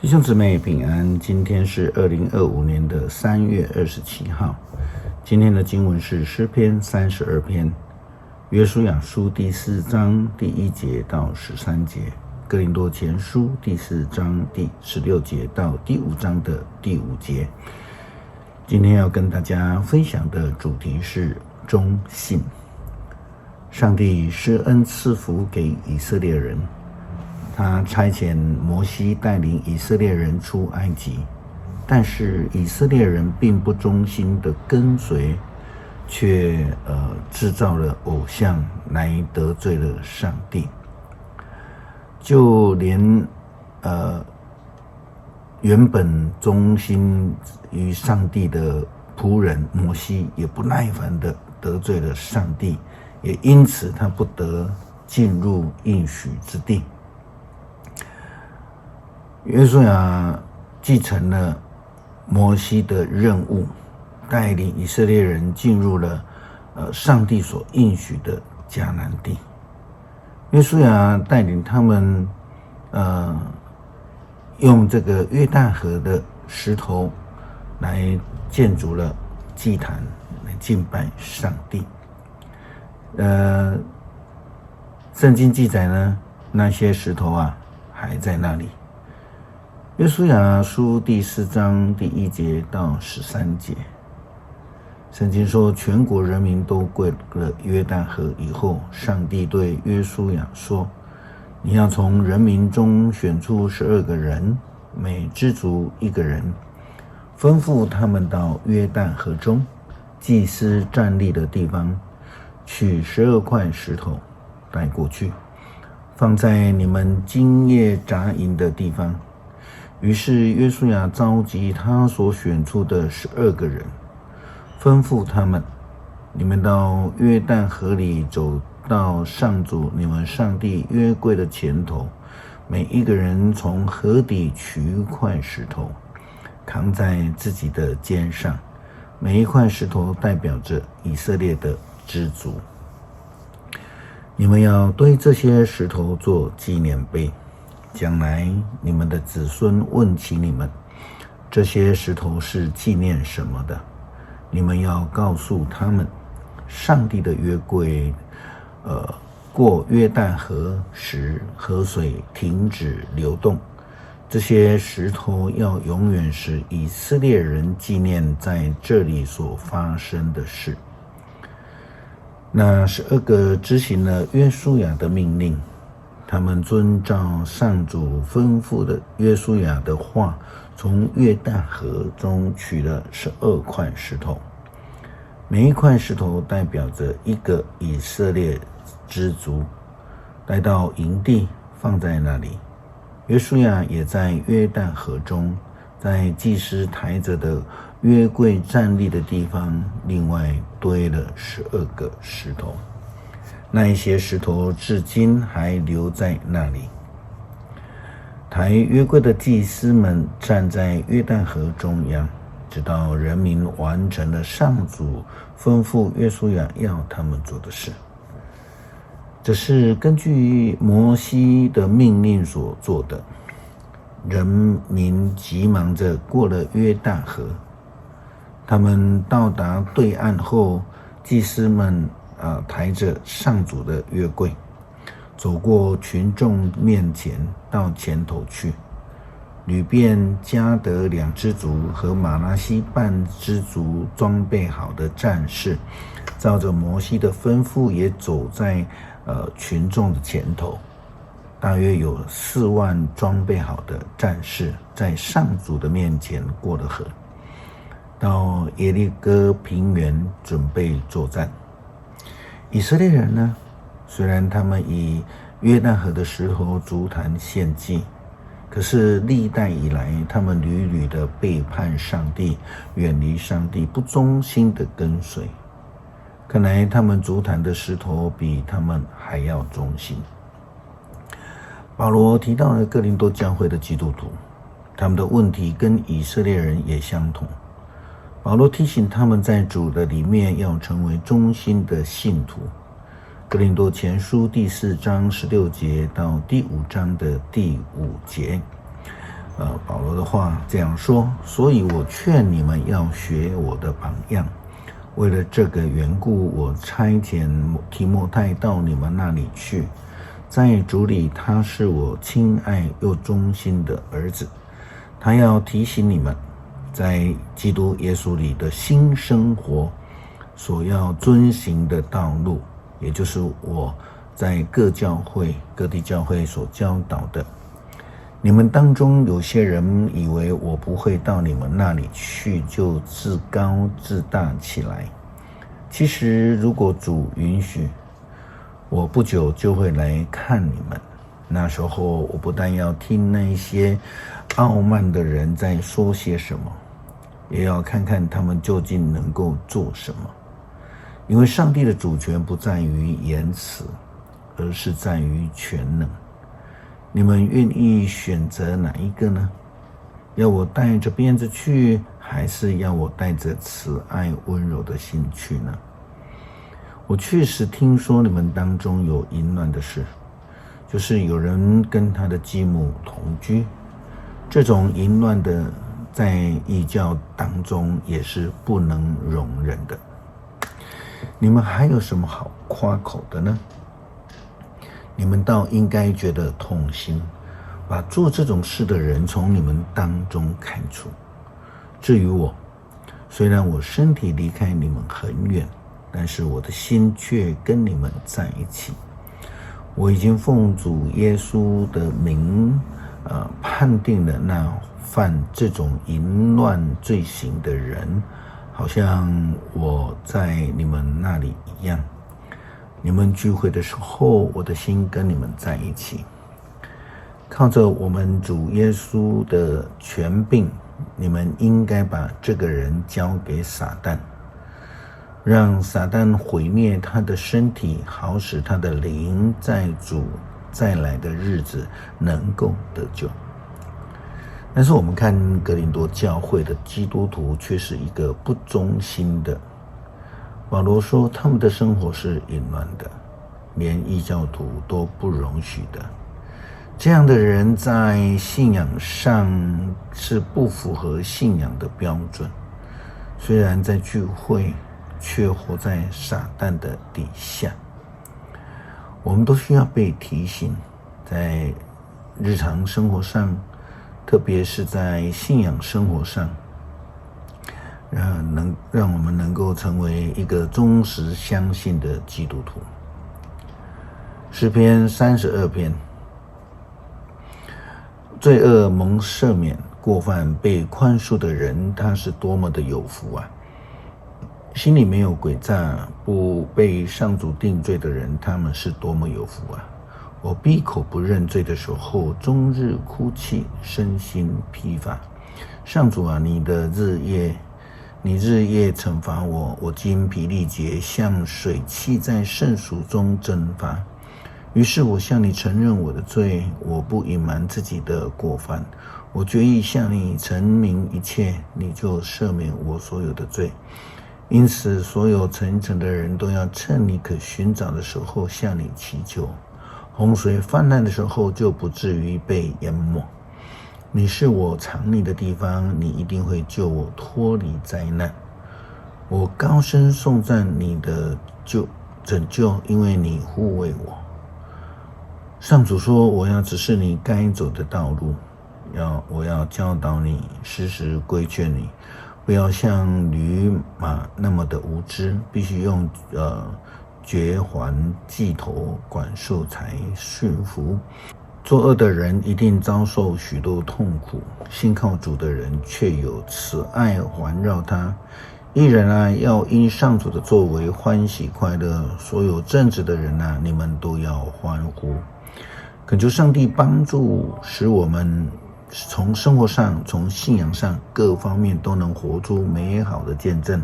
弟兄姊妹平安，今天是2025年的3月27号。今天的经文是诗篇32篇，约书亚书第4章第1节到13节，哥林多前书第4章第16节到第5章的第5节。今天要跟大家分享的主题是忠信。上帝施恩赐福给以色列人，他差遣摩西带领以色列人出埃及，但是以色列人并不忠心的跟随，却制造了偶像来得罪了上帝。就连原本忠心于上帝的仆人摩西也不耐烦的得罪了上帝，也因此他不得进入应许之地。约书亚继承了摩西的任务，带领以色列人进入了上帝所应许的迦南地。约书亚带领他们用这个约旦河的石头来建筑了祭坛，来敬拜上帝。圣经记载呢，那些石头还在那里。约书亚书第4章第1节到13节，圣经说，全国人民都过了约旦河以后，上帝对约书亚说，你要从人民中选出12个人，每支族1个人，吩咐他们到约旦河中祭司站立的地方，取12块石头带过去，放在你们今夜扎营的地方。于是约书亚召集他所选出的12个人，吩咐他们，你们到约旦河里走到上主你们上帝约柜的前头，每一个人从河底取1块石头，扛在自己的肩上，每一块石头代表着以色列的支族。你们要对这些石头做纪念碑，将来你们的子孙问起你们，这些石头是纪念什么的，你们要告诉他们，上帝的约柜过约旦河时，河水停止流动。这些石头要永远使以色列人纪念在这里所发生的事。那12个执行了约书亚的命令，他们遵照上主吩咐的约书亚的话，从约旦河中取了12块石头，每一块石头代表着一个以色列支族，带到营地，放在那里。约书亚也在约旦河中，在祭司抬着的约柜站立的地方，另外堆了12个石头。那一些石头至今还留在那里。抬约柜的祭司们站在约旦河中央，直到人民完成了上主吩咐约书亚要他们做的事。这是根据摩西的命令所做的。人民急忙着过了约旦河，他们到达对岸后，祭司们抬着上主的约柜，走过群众面前到前头去。吕便、迦得2支族和马拿西半支族装备好的战士，照着摩西的吩咐，也走在群众的前头。大约有4万装备好的战士在上主的面前过了河，到耶利哥平原准备作战。以色列人呢，虽然他们以约旦河的石头筑坛献祭，可是历代以来他们屡屡的背叛上帝，远离上帝，不忠心的跟随。看来他们筑坛的石头比他们还要忠心。保罗提到了哥林多教会的基督徒，他们的问题跟以色列人也相同。保罗提醒他们在主的里面要成为忠心的信徒。哥林多前书第4章16节到第5章的第5节，保罗的话这样说，所以我劝你们要学我的榜样。为了这个缘故，我差遣提摩太到你们那里去，在主里他是我亲爱又忠心的儿子，他要提醒你们在基督耶稣里的新生活所要遵行的道路，也就是我在各地教会所教导的。你们当中有些人以为我不会到你们那里去，就自高自大起来。其实如果主允许，我不久就会来看你们。那时候我不但要听那些傲慢的人在说些什么，也要看看他们究竟能够做什么。因为上帝的主权不在于言辞，而是在于全能。你们愿意选择哪一个呢？要我带着鞭子去，还是要我带着慈爱温柔的心去呢？我确实听说你们当中有淫乱的事，就是有人跟他的继母同居，这种淫乱的在异教当中也是不能容忍的。你们还有什么好夸口的呢？你们倒应该觉得痛心，把做这种事的人从你们当中开除。至于我，虽然我身体离开你们很远，但是我的心却跟你们在一起。我已经奉主耶稣的名判定了那犯这种淫乱罪行的人，好像我在你们那里一样。你们聚会的时候，我的心跟你们在一起。靠着我们主耶稣的权柄，你们应该把这个人交给撒旦，让撒旦毁灭他的身体，好使他的灵在主再来的日子能够得救。但是我们看哥林多教会的基督徒却是一个不忠心的。保罗说他们的生活是淫乱的，连异教徒都不容许的。这样的人在信仰上是不符合信仰的标准，虽然在聚会，却活在撒旦的底下。我们都需要被提醒，在日常生活上，特别是在信仰生活上，让我们能够成为一个忠实相信的基督徒。诗篇32篇，罪恶蒙赦免，过犯被宽恕的人，他是多么的有福啊！心里没有诡诈，不被上主定罪的人，他们是多么有福啊！我闭口不认罪的时候，终日哭泣，身心疲乏。上主啊，你日夜惩罚我，我精疲力竭，像水汽在圣所中蒸发。于是我向你承认我的罪，我不隐瞒自己的过犯，我决意向你陈明一切，你就赦免我所有的罪。因此所有诚诚的人都要趁你可寻找的时候向你祈求，洪水泛滥的时候就不至于被淹没。你是我藏匿的地方，你一定会救我脱离灾难。我高声颂赞你的拯救，因为你护卫我。上主说，我要指示你该走的道路，我要教导你，时时规劝你，不要像驴马那么的无知，必须用绝环系头管束才驯服。作恶的人一定遭受许多痛苦，信靠主的人却有慈爱环绕他。义人啊，要因上主的作为欢喜快乐，所有正直的人啊，你们都要欢呼。恳求上帝帮助，使我们从生活上、从信仰上各方面都能活出美好的见证，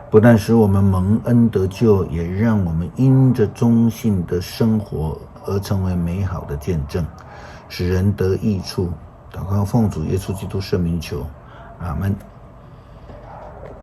不但使我们蒙恩得救，也让我们因着忠信的生活而成为美好的见证，使人得益处。祷告奉主耶稣基督圣名求，阿们。